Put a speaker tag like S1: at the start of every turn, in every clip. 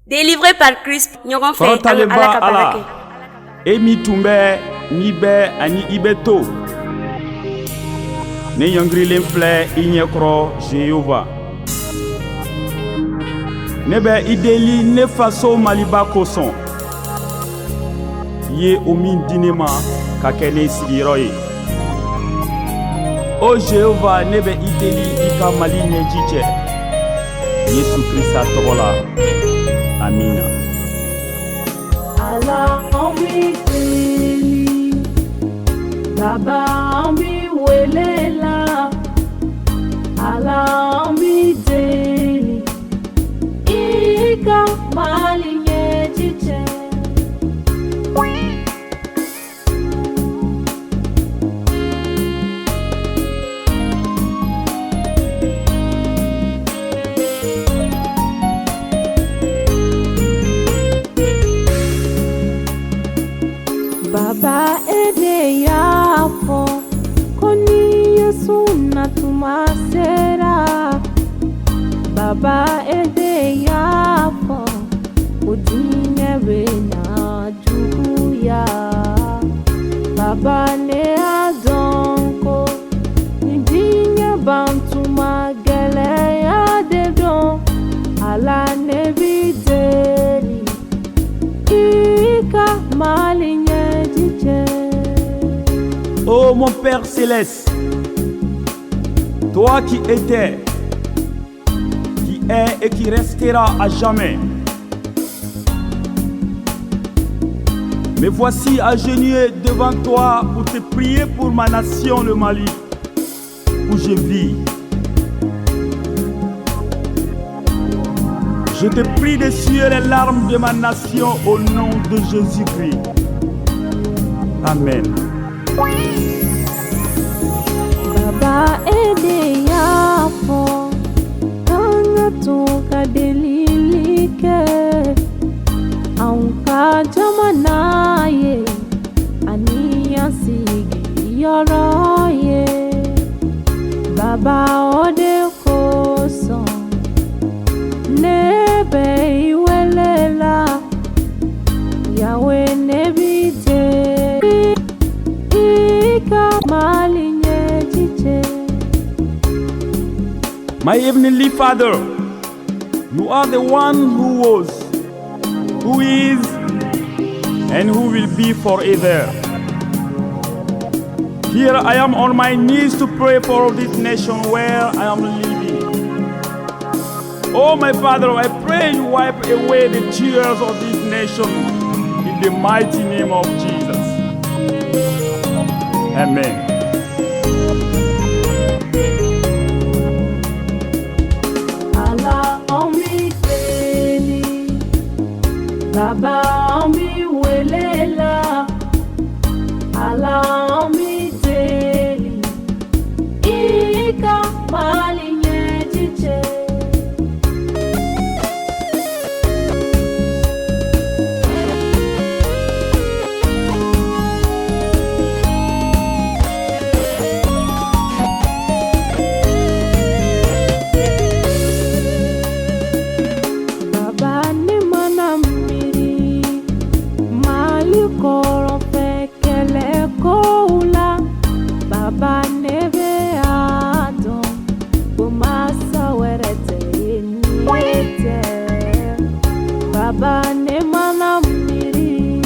S1: Délivré par Christ, ñogon fe
S2: Korotaleba ala emi tumbe nibe ani ibeto ne yongrilen flè inyekro Jehova nebe ideli ne faso maliba koson ye omin dinema kakene sigiroye o Jehova nebe ideli ika mali gnêji Yesu Krista togola amina.
S3: Allah ambi deli, Baba ambi welela. Allah ambi deli, ika mali gnêji. Baba ede yafo koni Yesu natumasera. Baba ede yafo udinere na juya. Baba ne adonko nidinye bantu magele ya dedon ala nebideli ika mali.
S2: Oh mon Père Céleste, toi qui étais, qui est et qui restera à jamais, me voici agenouillé devant toi pour te prier pour ma nation, le Mali, où je vis. Je te prie d'essuyer les larmes de ma nation au nom de Jésus-Christ. Amen.
S3: Baba ede yafo kana toka delilike aunka jamanaye aniya sigi yoroye. Baba ode koson nebe iwelela Yahweh nebite ika mali gnêji.
S2: My heavenly Father, you are the one who was, who is, and who will be forever. Here I am on my knees to pray for this nation where I am living. Oh my Father, I pray you wipe away the tears of this nation in the mighty name of Jesus. Amen.
S3: Allah ambi deli, Baba ambi welela. Allah ambi deli, ika mali gnêji. Baba ne mana miri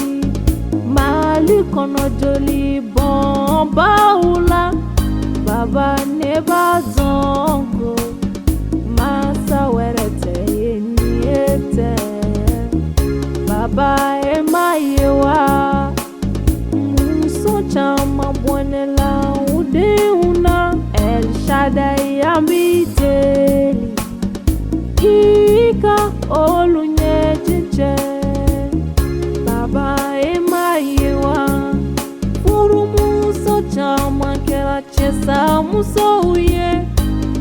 S3: mali kono joli bomba ula. Baba ne bazongo masa werete niete. Baba emayewa muso chama bonela udeuna El Shaddai ambiteli ika olu gnêji. Baba emayewa furu muso chama kera chesa muso uye.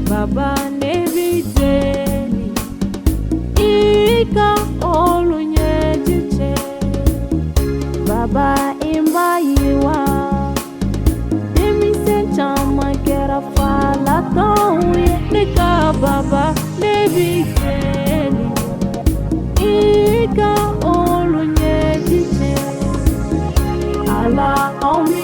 S3: Baba nebideli ika olu gnêji. Baba emayewa demise chama kera fala tauye. Nika baba nebideli Africa olu gnêji ala omi